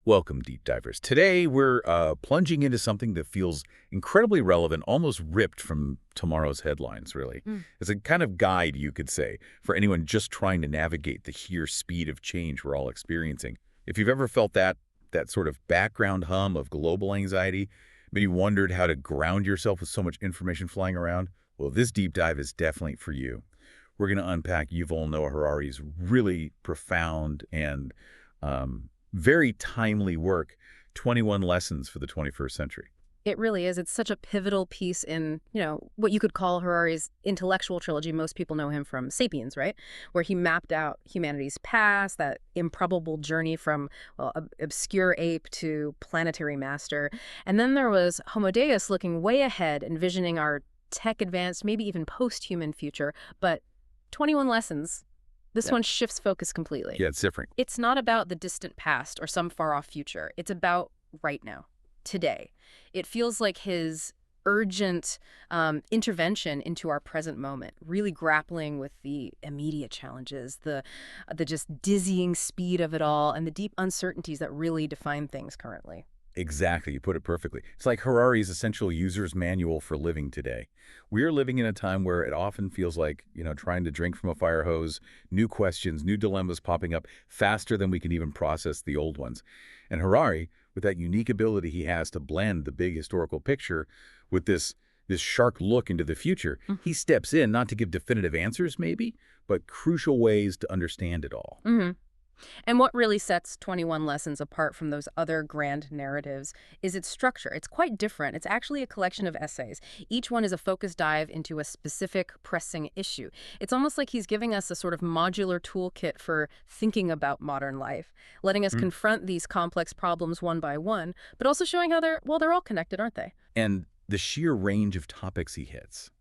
Welcome, deep divers. Today, we're plunging into something that feels incredibly relevant, almost ripped from tomorrow's headlines, really. Mm. It's a kind of guide, you could say, for anyone just trying to navigate the sheer speed of change we're all experiencing. If you've ever felt that sort of background hum of global anxiety, maybe wondered how to ground yourself with so much information flying around, well, this deep dive is definitely for you. We're going to unpack Yuval Noah Harari's really profound and very timely work, 21 Lessons for the 21st Century. It really is. It's such a pivotal piece in, what you could call Harari's intellectual trilogy. Most people know him from Sapiens, right? Where he mapped out humanity's past, that improbable journey from, well, obscure ape to planetary master. And then there was Homo Deus looking way ahead, envisioning our tech-advanced, maybe even post-human future. But 21 Lessons, this one shifts focus completely. Yeah, it's different. It's not about the distant past or some far-off future. It's about right now, today. It feels like his urgent intervention into our present moment, really grappling with the immediate challenges, the just dizzying speed of it all, and the deep uncertainties that really define things currently. Exactly, you put it perfectly. It's like Harari's essential user's manual for living today. We're living in a time where it often feels like, trying to drink from a fire hose, new questions, new dilemmas popping up faster than we can even process the old ones. And Harari, with that unique ability he has to blend the big historical picture with this sharp look into the future, he steps in not to give definitive answers maybe, but crucial ways to understand it all. Mm-hmm. And what really sets 21 Lessons apart from those other grand narratives is its structure. It's quite different. It's actually a collection of essays. Each one is a focused dive into a specific pressing issue. It's almost like he's giving us a sort of modular toolkit for thinking about modern life, letting us confront these complex problems one by one, but also showing how they're all connected, aren't they? And the sheer range of topics he hits.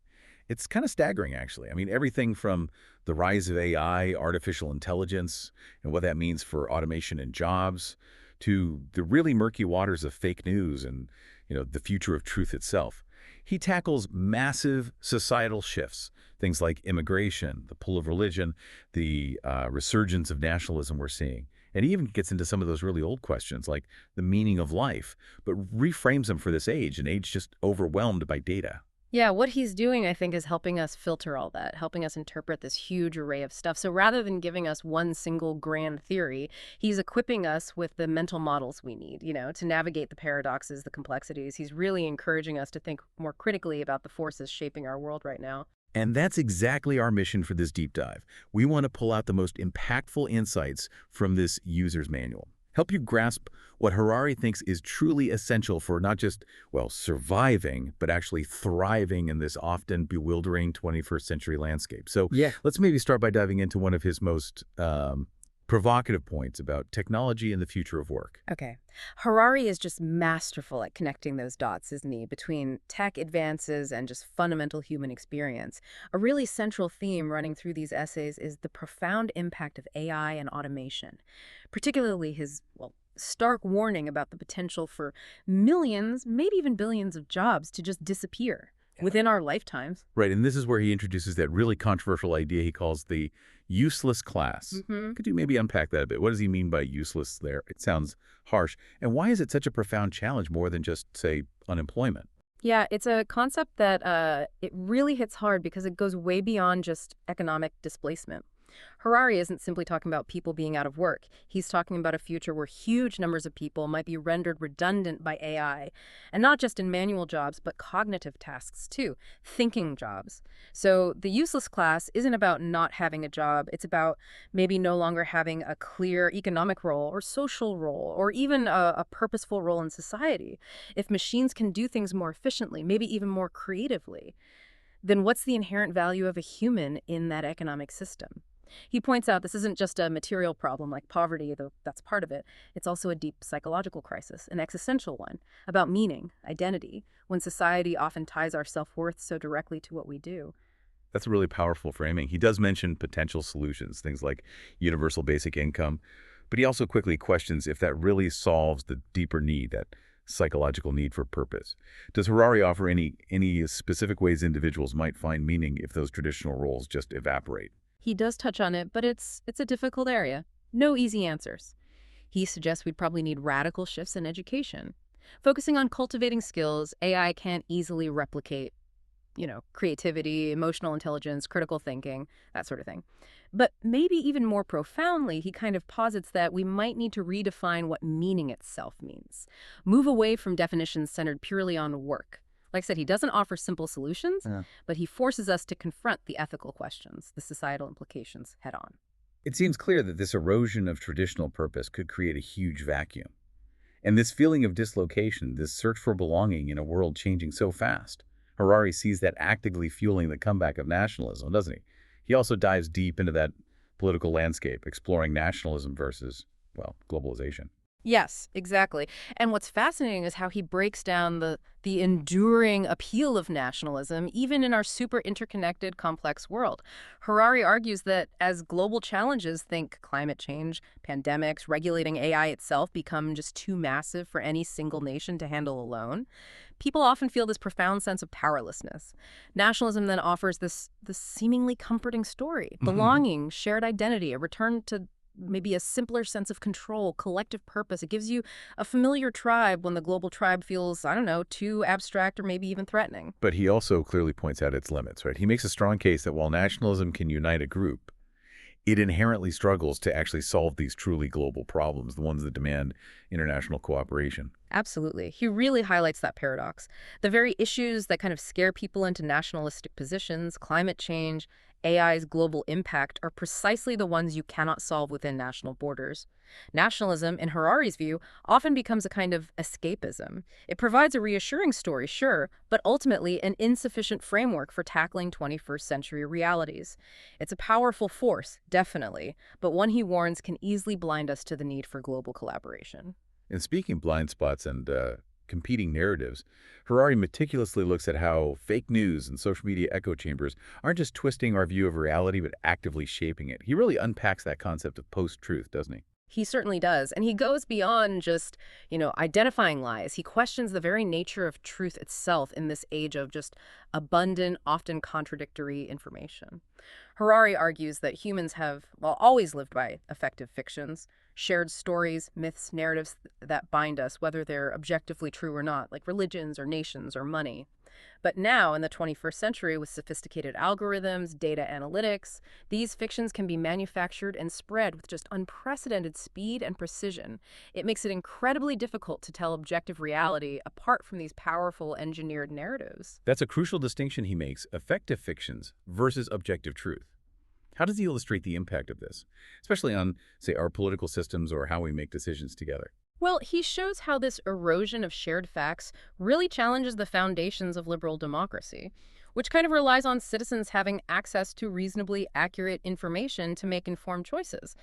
It's kind of staggering, actually. I mean, everything from the rise of AI, artificial intelligence, and what that means for automation and jobs, to the really murky waters of fake news and, the future of truth itself. He tackles massive societal shifts, things like immigration, the pull of religion, the resurgence of nationalism we're seeing. And he even gets into some of those really old questions, like the meaning of life, but reframes them for this age, an age just overwhelmed by data. Yeah, what he's doing, I think, is helping us filter all that, helping us interpret this huge array of stuff. So rather than giving us one single grand theory, he's equipping us with the mental models we need, to navigate the paradoxes, the complexities. He's really encouraging us to think more critically about the forces shaping our world right now. And that's exactly our mission for this deep dive. We want to pull out the most impactful insights from this user's manual. Help you grasp what Harari thinks is truly essential for not just, well, surviving, but actually thriving in this often bewildering 21st century landscape. So let's maybe start by diving into one of his most provocative points about technology and the future of work. Okay. Harari is just masterful at connecting those dots, isn't he, between tech advances and just fundamental human experience. A really central theme running through these essays is the profound impact of AI and automation, particularly his, well, stark warning about the potential for millions, maybe even billions of jobs to just disappear within our lifetimes. Right, and this is where he introduces that really controversial idea he calls the useless class. Could you maybe unpack that a bit? What does he mean by useless there? It sounds harsh. And why is it such a profound challenge more than just, say, unemployment? Yeah, it's a concept that it really hits hard because it goes way beyond just economic displacement. Harari isn't simply talking about people being out of work. He's talking about a future where huge numbers of people might be rendered redundant by AI, and not just in manual jobs, but cognitive tasks too, thinking jobs. So the useless class isn't about not having a job. It's about maybe no longer having a clear economic role or social role or even a purposeful role in society. If machines can do things more efficiently, maybe even more creatively, then what's the inherent value of a human in that economic system? He points out this isn't just a material problem like poverty, though that's part of it. It's also a deep psychological crisis, an existential one, about meaning, identity, when society often ties our self-worth so directly to what we do. That's a really powerful framing. He does mention potential solutions, things like universal basic income, but he also quickly questions if that really solves the deeper need, that psychological need for purpose. Does Harari offer any specific ways individuals might find meaning if those traditional roles just evaporate? He does touch on it, but it's a difficult area. No easy answers. He suggests we'd probably need radical shifts in education. Focusing on cultivating skills AI can't easily replicate, creativity, emotional intelligence, critical thinking, that sort of thing. But maybe even more profoundly, he kind of posits that we might need to redefine what meaning itself means. Move away from definitions centered purely on work. Like I said, he doesn't offer simple solutions, Yeah. but he forces us to confront the ethical questions, the societal implications head on. It seems clear that this erosion of traditional purpose could create a huge vacuum. And this feeling of dislocation, this search for belonging in a world changing so fast, Harari sees that actively fueling the comeback of nationalism, doesn't he? He also dives deep into that political landscape, exploring nationalism versus, well, globalization. Yes, exactly. And what's fascinating is how he breaks down the enduring appeal of nationalism, even in our super interconnected, complex world. Harari argues that as global challenges, think climate change, pandemics, regulating AI itself, become just too massive for any single nation to handle alone, people often feel this profound sense of powerlessness. Nationalism then offers this seemingly comforting story, belonging, shared identity, a return to maybe a simpler sense of control, collective purpose. It gives you a familiar tribe when the global tribe feels, I don't know, too abstract or maybe even threatening. But he also clearly points out its limits, right? He makes a strong case that while nationalism can unite a group, it inherently struggles to actually solve these truly global problems, the ones that demand international cooperation. Absolutely. He really highlights that paradox. The very issues that kind of scare people into nationalistic positions, climate change, AI's global impact, are precisely the ones you cannot solve within national borders. Nationalism, in Harari's view, often becomes a kind of escapism. It provides a reassuring story, sure, but ultimately an insufficient framework for tackling 21st century realities. It's a powerful force, definitely, but one he warns can easily blind us to the need for global collaboration. And speaking blind spots and competing narratives, Harari meticulously looks at how fake news and social media echo chambers aren't just twisting our view of reality, but actively shaping it. He really unpacks that concept of post-truth, doesn't he? He certainly does. And he goes beyond just, identifying lies. He questions the very nature of truth itself in this age of just abundant, often contradictory information. Harari argues that humans have, well, always lived by effective fictions, shared stories, myths, narratives that bind us, whether they're objectively true or not, like religions or nations or money. But now, in the 21st century, with sophisticated algorithms, data analytics, these fictions can be manufactured and spread with just unprecedented speed and precision. It makes it incredibly difficult to tell objective reality apart from these powerful engineered narratives. That's a crucial distinction he makes, effective fictions versus objective truth. How does he illustrate the impact of this, especially on, say, our political systems or how we make decisions together? Well, he shows how this erosion of shared facts really challenges the foundations of liberal democracy, which kind of relies on citizens having access to reasonably accurate information to make informed choices.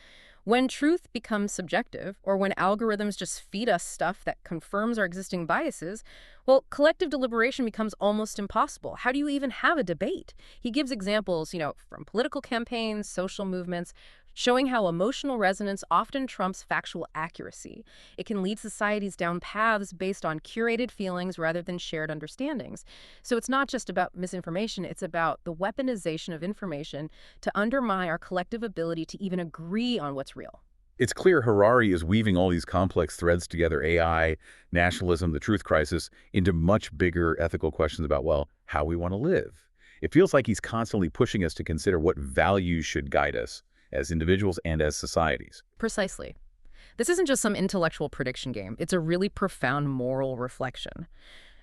When truth becomes subjective, or when algorithms just feed us stuff that confirms our existing biases, well, collective deliberation becomes almost impossible. How do you even have a debate? He gives examples, from political campaigns, social movements, showing how emotional resonance often trumps factual accuracy. It can lead societies down paths based on curated feelings rather than shared understandings. So it's not just about misinformation, it's about the weaponization of information to undermine our collective ability to even agree on what's real. It's clear Harari is weaving all these complex threads together, AI, nationalism, the truth crisis, into much bigger ethical questions about, well, how we want to live. It feels like he's constantly pushing us to consider what values should guide us as individuals and as societies. Precisely. This isn't just some intellectual prediction game. It's a really profound moral reflection.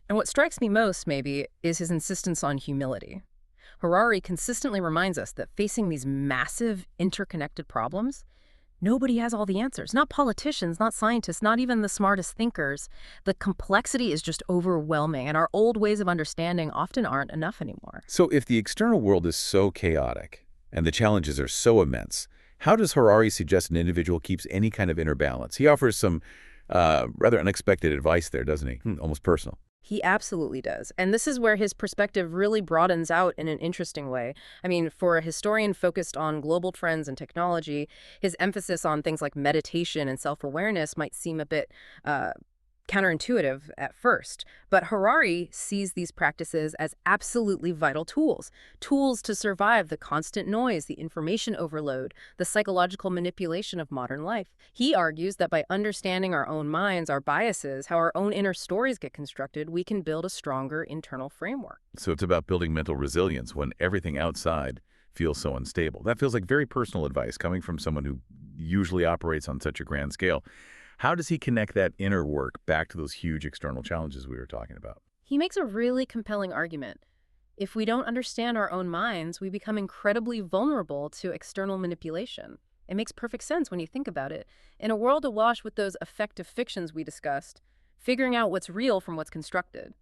And what strikes me most, maybe, is his insistence on humility. Harari consistently reminds us that facing these massive, interconnected problems, nobody has all the answers. Not politicians, not scientists, not even the smartest thinkers. The complexity is just overwhelming, and our old ways of understanding often aren't enough anymore. So if the external world is so chaotic and the challenges are so immense, how does Harari suggest an individual keeps any kind of inner balance? He offers some rather unexpected advice there, doesn't he? Almost personal. He absolutely does. And this is where his perspective really broadens out in an interesting way. I mean, for a historian focused on global trends and technology, his emphasis on things like meditation and self-awareness might seem a bit counterintuitive at first, but Harari sees these practices as absolutely vital tools, tools to survive the constant noise, the information overload, the psychological manipulation of modern life. He argues that by understanding our own minds, our biases, how our own inner stories get constructed, we can build a stronger internal framework. So it's about building mental resilience when everything outside feels so unstable. That feels like very personal advice coming from someone who usually operates on such a grand scale. How does he connect that inner work back to those huge external challenges we were talking about? He makes a really compelling argument. If we don't understand our own minds, we become incredibly vulnerable to external manipulation. It makes perfect sense when you think about it. In a world awash with those affective fictions we discussed, figuring out what's real from what's constructed,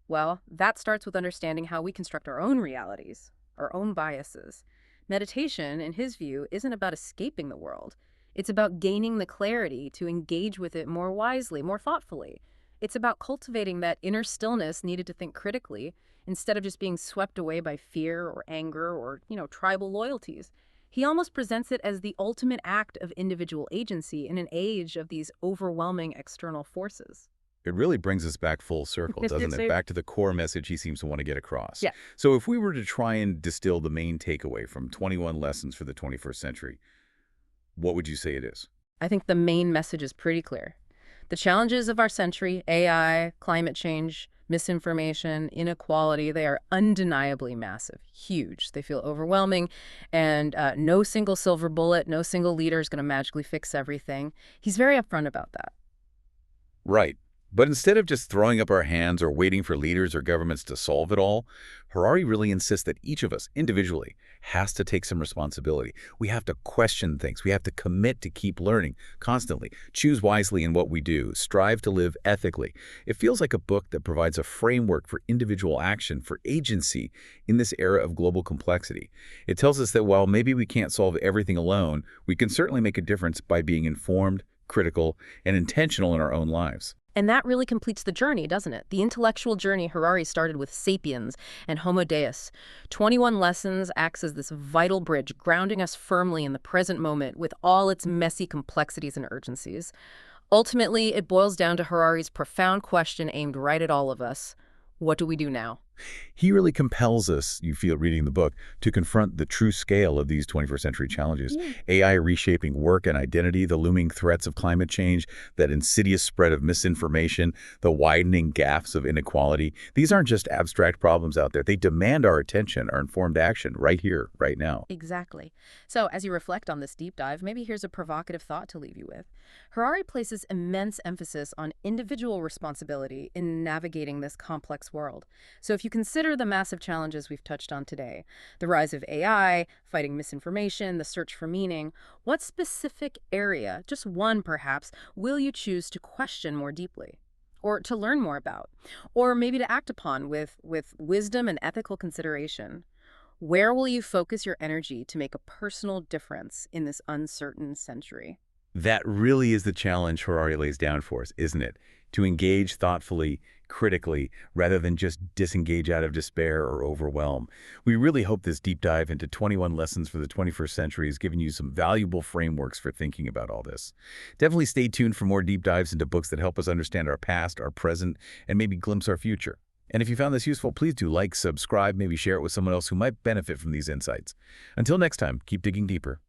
well, that starts with understanding how we construct our own realities, our own biases. Meditation, in his view, isn't about escaping the world. It's about gaining the clarity to engage with it more wisely, more thoughtfully. It's about cultivating that inner stillness needed to think critically instead of just being swept away by fear or anger or, tribal loyalties. He almost presents it as the ultimate act of individual agency in an age of these overwhelming external forces. It really brings us back full circle, doesn't it? So- Back to the core message he seems to want to get across. Yeah. So if we were to try and distill the main takeaway from 21 Lessons for the 21st Century, what would you say it is? I think the main message is pretty clear. The challenges of our century, AI, climate change, misinformation, inequality, they are undeniably massive, huge. They feel overwhelming, and no single silver bullet, no single leader is going to magically fix everything. He's very upfront about that. Right. But instead of just throwing up our hands or waiting for leaders or governments to solve it all, Harari really insists that each of us, individually, has to take some responsibility. We have to question things. We have to commit to keep learning constantly, choose wisely in what we do, strive to live ethically. It feels like a book that provides a framework for individual action, for agency in this era of global complexity. It tells us that while maybe we can't solve everything alone, we can certainly make a difference by being informed, critical, and intentional in our own lives. And that really completes the journey, doesn't it? The intellectual journey Harari started with Sapiens and Homo Deus. 21 Lessons acts as this vital bridge, grounding us firmly in the present moment with all its messy complexities and urgencies. Ultimately, it boils down to Harari's profound question aimed right at all of us. What do we do now? He really compels us, you feel reading the book, to confront the true scale of these 21st century challenges. AI reshaping work and identity, the looming threats of climate change, that insidious spread of misinformation, the widening gaps of inequality. These aren't just abstract problems out there. They demand our attention, our informed action right here, right now. Exactly. So as you reflect on this deep dive, maybe here's a provocative thought to leave you with. Harari places immense emphasis on individual responsibility in navigating this complex world. So if you consider the massive challenges we've touched on today, the rise of AI, fighting misinformation, the search for meaning, what specific area, just one perhaps, will you choose to question more deeply? Or to learn more about? Or maybe to act upon with wisdom and ethical consideration? Where will you focus your energy to make a personal difference in this uncertain century? That really is the challenge Harari lays down for us, isn't it? To engage thoughtfully, critically, rather than just disengage out of despair or overwhelm. We really hope this deep dive into 21 Lessons for the 21st Century has given you some valuable frameworks for thinking about all this. Definitely stay tuned for more deep dives into books that help us understand our past, our present, and maybe glimpse our future. And if you found this useful, please do like, subscribe, maybe share it with someone else who might benefit from these insights. Until next time, keep digging deeper.